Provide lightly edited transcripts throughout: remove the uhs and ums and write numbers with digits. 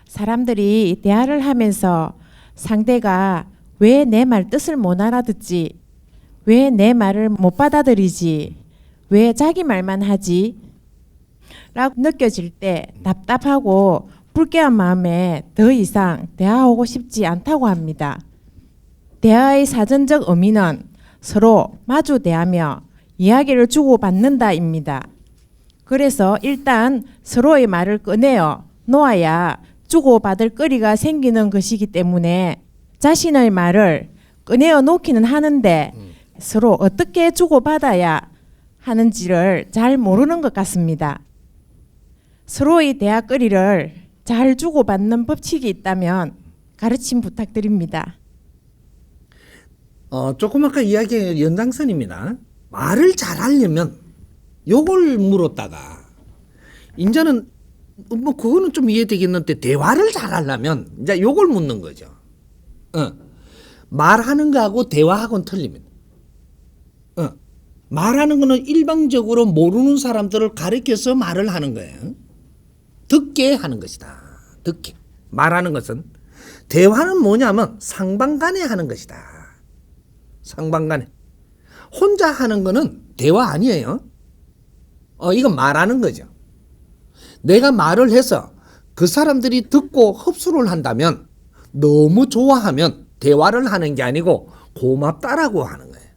사람들이 대화를 하면서 상대가 왜 내 말 뜻을 못 알아듣지? 왜 내 말을 못 받아들이지? 왜 자기 말만 하지? 라고 느껴질 때 답답하고 불쾌한 마음에 더 이상 대화하고 싶지 않다고 합니다. 대화의 사전적 의미는 서로 마주 대하며 이야기를 주고받는다입니다. 그래서 일단 서로의 말을 꺼내어 놓아야 주고받을 거리가 생기는 것이기 때문에 자신의 말을 꺼내어 놓기는 하는데 서로 어떻게 주고받아야 하는지를 잘 모르는 것 같습니다. 서로의 대화거리를 잘 주고받는 법칙이 있다면 가르침 부탁드립니다. 조금 아까 이야기의 연장선입니다. 말을 잘하려면 요걸 물었다가 이제는 뭐 그거는 좀 이해되겠는데 대화를 잘하려면 이제 요걸 묻는 거죠. 말하는 거하고 대화하고는 틀립니다. 말하는 거는 일방적으로 모르는 사람들을 가리켜서 말을 하는 거예요. 듣게 하는 것이다. 듣게. 말하는 것은. 대화는 뭐냐면 상방간에 하는 것이다. 상방간에. 혼자 하는 거는 대화 아니에요. 이건 말하는 거죠. 내가 말을 해서 그 사람들이 듣고 흡수를 한다면 너무 좋아하면 대화를 하는 게 아니고 고맙다라고 하는 거예요.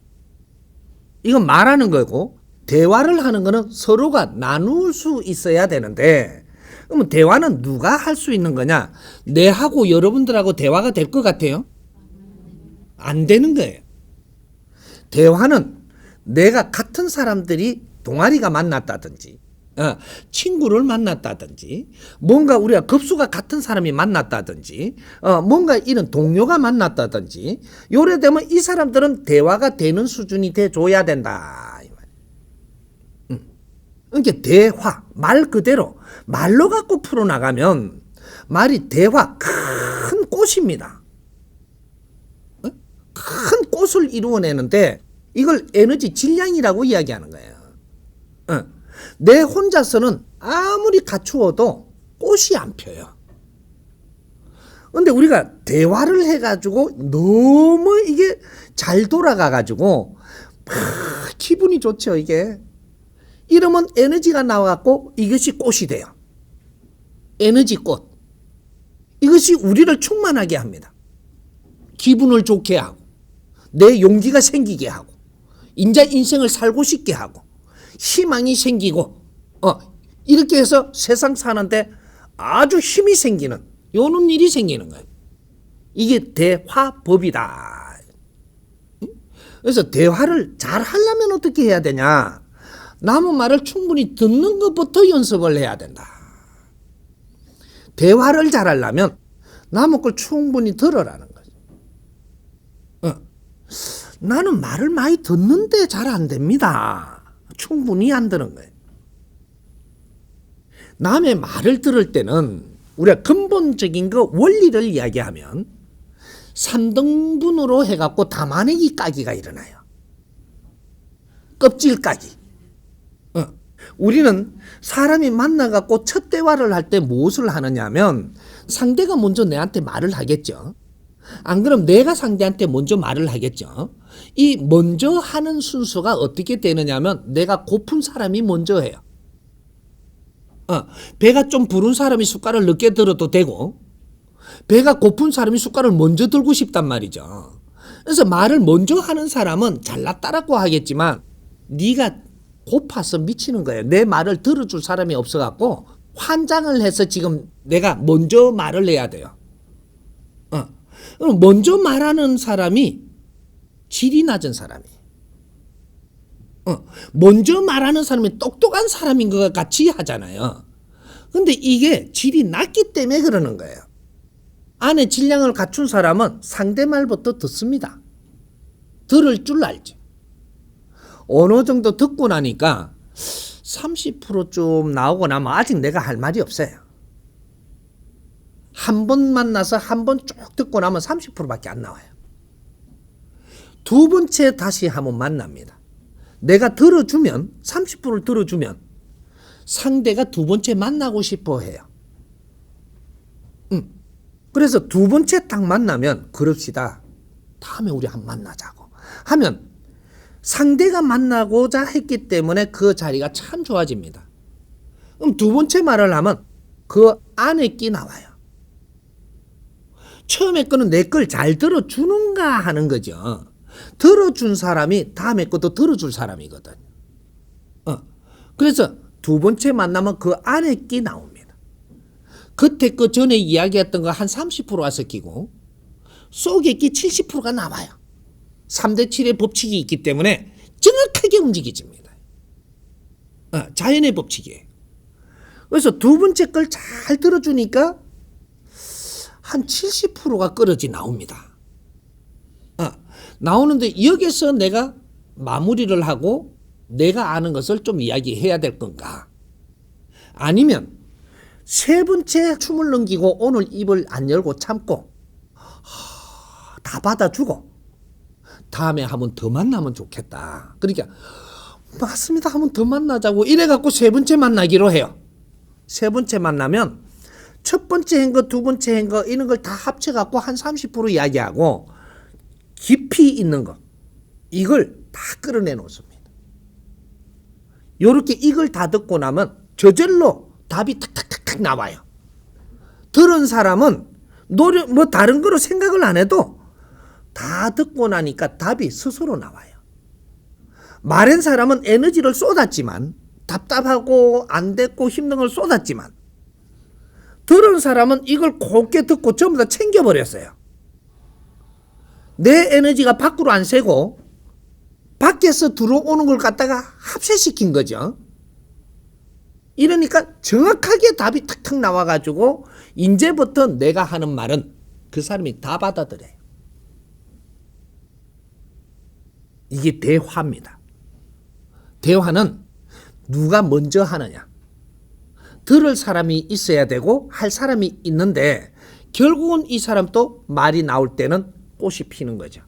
이건 말하는 거고 대화를 하는 거는 서로가 나눌 수 있어야 되는데 그러면 대화는 누가 할 수 있는 거냐? 내하고 여러분들하고 대화가 될 것 같아요? 안 되는 거예요. 대화는 내가 같은 사람들이 동아리가 만났다든지 친구를 만났다든지 뭔가 우리가 급수가 같은 사람이 만났다든지 뭔가 이런 동료가 만났다든지 요래 되면 이 사람들은 대화가 되는 수준이 돼줘야 된다. 그러니까 대화 말 그대로 말로 갖고 풀어나가면 말이 대화 큰 꽃입니다. 큰 꽃을 이루어내는데 이걸 에너지 질량이라고 이야기하는 거예요. 내 혼자서는 아무리 갖추어도 꽃이 안 펴요. 근데 우리가 대화를 해가지고 너무 이게 잘 돌아가가지고 기분이 좋죠, 이게. 이러면 에너지가 나와갖고 이것이 꽃이 돼요. 에너지 꽃. 이것이 우리를 충만하게 합니다. 기분을 좋게 하고, 내 용기가 생기게 하고, 인자 인생을 살고 싶게 하고, 희망이 생기고 이렇게 해서 세상 사는데 아주 힘이 생기는 요런 일이 생기는 거예요. 이게 대화법이다. 그래서 대화를 잘 하려면 어떻게 해야 되냐? 남의 말을 충분히 듣는 것부터 연습을 해야 된다. 대화를 잘 하려면 남의 걸 충분히 들으라는 거죠. 나는 말을 많이 듣는데 잘 안 됩니다. 충분히 안 되는 거예요. 남의 말을 들을 때는 우리가 근본적인 그 원리를 이야기하면 3등분으로 해갖고 담아내기 까기가 일어나요. 껍질 까기. 우리는 사람이 만나갖고 첫 대화를 할 때 무엇을 하느냐 하면 상대가 먼저 내한테 말을 하겠죠. 안 그럼 내가 상대한테 먼저 말을 하겠죠. 이 먼저 하는 순서가 어떻게 되느냐면 내가 고픈 사람이 먼저 해요. 배가 좀 부른 사람이 숟가락을 늦게 들어도 되고 배가 고픈 사람이 숟가락을 먼저 들고 싶단 말이죠. 그래서 말을 먼저 하는 사람은 잘났다라고 하겠지만 네가 고파서 미치는 거예요. 내 말을 들어줄 사람이 없어갖고 환장을 해서 지금 내가 먼저 말을 해야 돼요. 먼저 말하는 사람이 질이 낮은 사람이에요. 먼저 말하는 사람이 똑똑한 사람인 것 같이 하잖아요. 근데 이게 질이 낮기 때문에 그러는 거예요. 안에 질량을 갖춘 사람은 상대 말부터 듣습니다. 들을 줄 알죠. 어느 정도 듣고 나니까 30%좀 나오고 나면 아직 내가 할 말이 없어요. 한 번 만나서 한 번 쭉 듣고 나면 30%밖에 안 나와요. 두 번째 다시 한번 만납니다. 내가 들어주면 30%를 들어주면 상대가 두 번째 만나고 싶어 해요. 그래서 두 번째 딱 만나면 그럽시다. 다음에 우리 한번 만나자고 하면 상대가 만나고자 했기 때문에 그 자리가 참 좋아집니다. 그럼 두 번째 말을 하면 그 안에 끼 나와요. 처음에 거는 내 걸 잘 들어주는가 하는 거죠. 들어준 사람이 다음에 것도 들어줄 사람이거든. 그래서 두 번째 만나면 그 안에 끼 나옵니다. 그때 그 전에 이야기했던 거 한 30%가 섞이고 속에 끼 70%가 나와요. 3대 7의 법칙이 있기 때문에 정확하게 움직여집니다. 자연의 법칙이에요. 그래서 두 번째 걸 잘 들어주니까 한 70%가 끌어지 나옵니다. 나오는데 여기서 내가 마무리를 하고 내가 아는 것을 좀 이야기해야 될 건가? 아니면 세 번째 춤을 넘기고 오늘 입을 안 열고 참고 다 받아주고 다음에 한번 더 만나면 좋겠다. 그러니까 맞습니다. 한번 더 만나자고 이래갖고 세 번째 만나기로 해요. 세 번째 만나면 첫 번째 한 거, 두 번째 한 거 이런 걸 다 합쳐갖고 한 30% 이야기하고 깊이 있는 거 이걸 다 끌어내 놓습니다. 요렇게 이걸 다 듣고 나면 저절로 답이 탁탁탁탁 나와요. 들은 사람은 뭐 다른 거로 생각을 안 해도 다 듣고 나니까 답이 스스로 나와요. 말한 사람은 에너지를 쏟았지만 답답하고 안 됐고 힘든 걸 쏟았지만 들은 사람은 이걸 곱게 듣고 전부 다 챙겨버렸어요. 내 에너지가 밖으로 안 새고 밖에서 들어오는 걸 갖다가 합세시킨 거죠. 이러니까 정확하게 답이 탁탁 나와가지고 이제부터 내가 하는 말은 그 사람이 다 받아들여요. 이게 대화입니다. 대화는 누가 먼저 하느냐. 들을 사람이 있어야 되고 할 사람이 있는데 결국은 이 사람도 말이 나올 때는 꽃이 피는 거죠.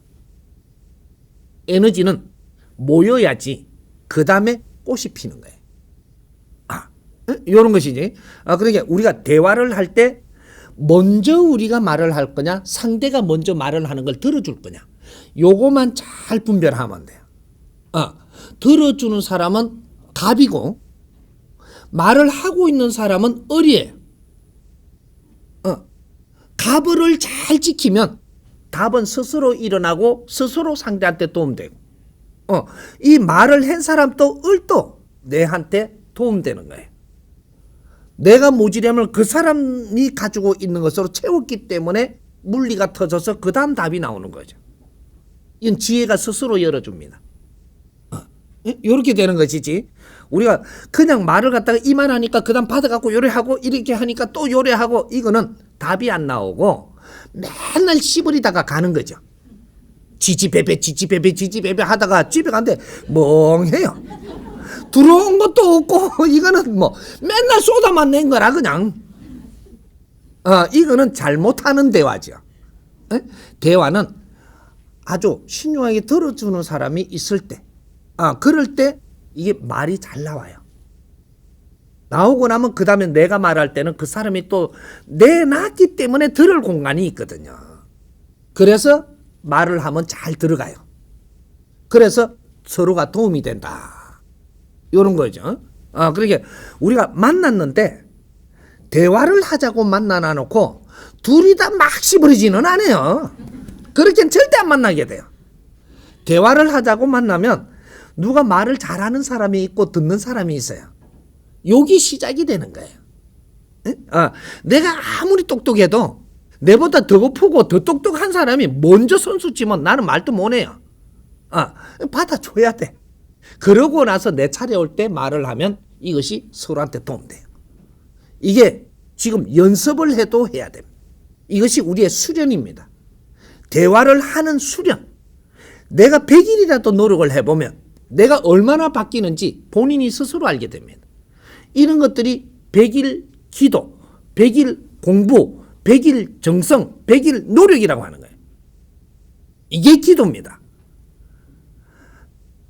에너지는 모여야지 그 다음에 꽃이 피는 거예요. 이런 것이지. 그러니까 우리가 대화를 할 때 먼저 우리가 말을 할 거냐 상대가 먼저 말을 하는 걸 들어줄 거냐 요거만 잘 분별하면 돼요. 들어주는 사람은 갑이고 말을 하고 있는 사람은 을이에요. 갑을 잘 지키면 답은 스스로 일어나고 스스로 상대한테 도움되고 이 말을 한 사람도 을도 내한테 도움되는 거예요. 내가 모지람을 그 사람이 가지고 있는 것으로 채웠기 때문에 물리가 터져서 그 다음 답이 나오는 거죠. 이건 지혜가 스스로 열어줍니다. 이렇게 되는 것이지 우리가 그냥 말을 갖다가 이만하니까 그 다음 받아갖고 요래하고 이렇게 하니까 또 요래하고 이거는 답이 안 나오고 맨날 씨부리다가 가는 거죠. 지지배배 하다가 집에 간데 멍해요. 들어온 것도 없고 이거는 뭐 맨날 쏟아만 낸 거라 그냥. 이거는 잘못하는 대화죠. 대화는 아주 신중하게 들어주는 사람이 있을 때 그럴 때 이게 말이 잘 나와요. 나오고 나면 그 다음에 내가 말할 때는 그 사람이 또 내놨기 때문에 들을 공간이 있거든요. 그래서 말을 하면 잘 들어가요. 그래서 서로가 도움이 된다. 이런 거죠. 그러니까 우리가 만났는데 대화를 하자고 만나놔 놓고 둘이 다 막 씹어지는 않아요. 그렇게는 절대 안 만나게 돼요. 대화를 하자고 만나면 누가 말을 잘하는 사람이 있고 듣는 사람이 있어요. 여기 시작이 되는 거예요. 내가 아무리 똑똑해도 내보다 더 고프고 더 똑똑한 사람이 먼저 선수 치면 나는 말도 못해요. 받아줘야 돼. 그러고 나서 내 차례 올 때 말을 하면 이것이 서로한테 도움돼요. 이게 지금 연습을 해도 해야 됩니다. 이것이 우리의 수련입니다. 대화를 하는 수련. 내가 100일이라도 노력을 해보면 내가 얼마나 바뀌는지 본인이 스스로 알게 됩니다. 이런 것들이 100일 기도, 100일 공부, 100일 정성, 100일 노력이라고 하는 거예요. 이게 기도입니다.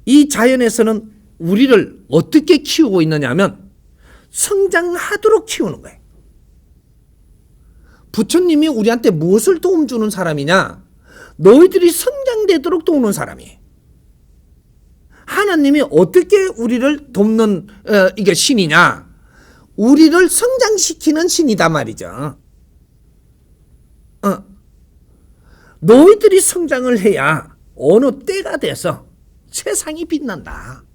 이 자연에서는 우리를 어떻게 키우고 있느냐 하면 성장하도록 키우는 거예요. 부처님이 우리한테 무엇을 도움 주는 사람이냐? 너희들이 성장되도록 도우는 사람이. 하나님이 어떻게 우리를 돕는 이게 신이냐? 우리를 성장시키는 신이다 말이죠. 너희들이 성장을 해야 어느 때가 돼서 세상이 빛난다.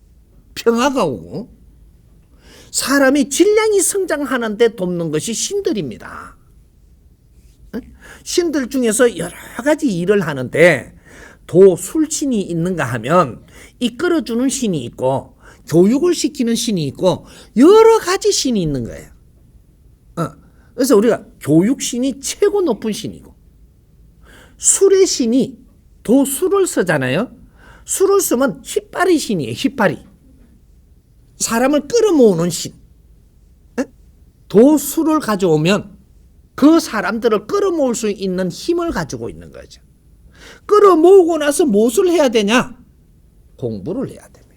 평화가 오고 사람이 질량이 성장하는데 돕는 것이 신들입니다. 신들 중에서 여러 가지 일을 하는데 도술신이 있는가 하면 이끌어주는 신이 있고 교육을 시키는 신이 있고 여러 가지 신이 있는 거예요. 그래서 우리가 교육신이 최고 높은 신이고 술의 신이 도술을 쓰잖아요. 술을 쓰면 휘파리 신이에요. 휘파리. 사람을 끌어모으는 신. 도술을 가져오면 그 사람들을 끌어모을 수 있는 힘을 가지고 있는 거죠. 끌어모으고 나서 무엇을 해야 되냐? 공부를 해야 됩니다.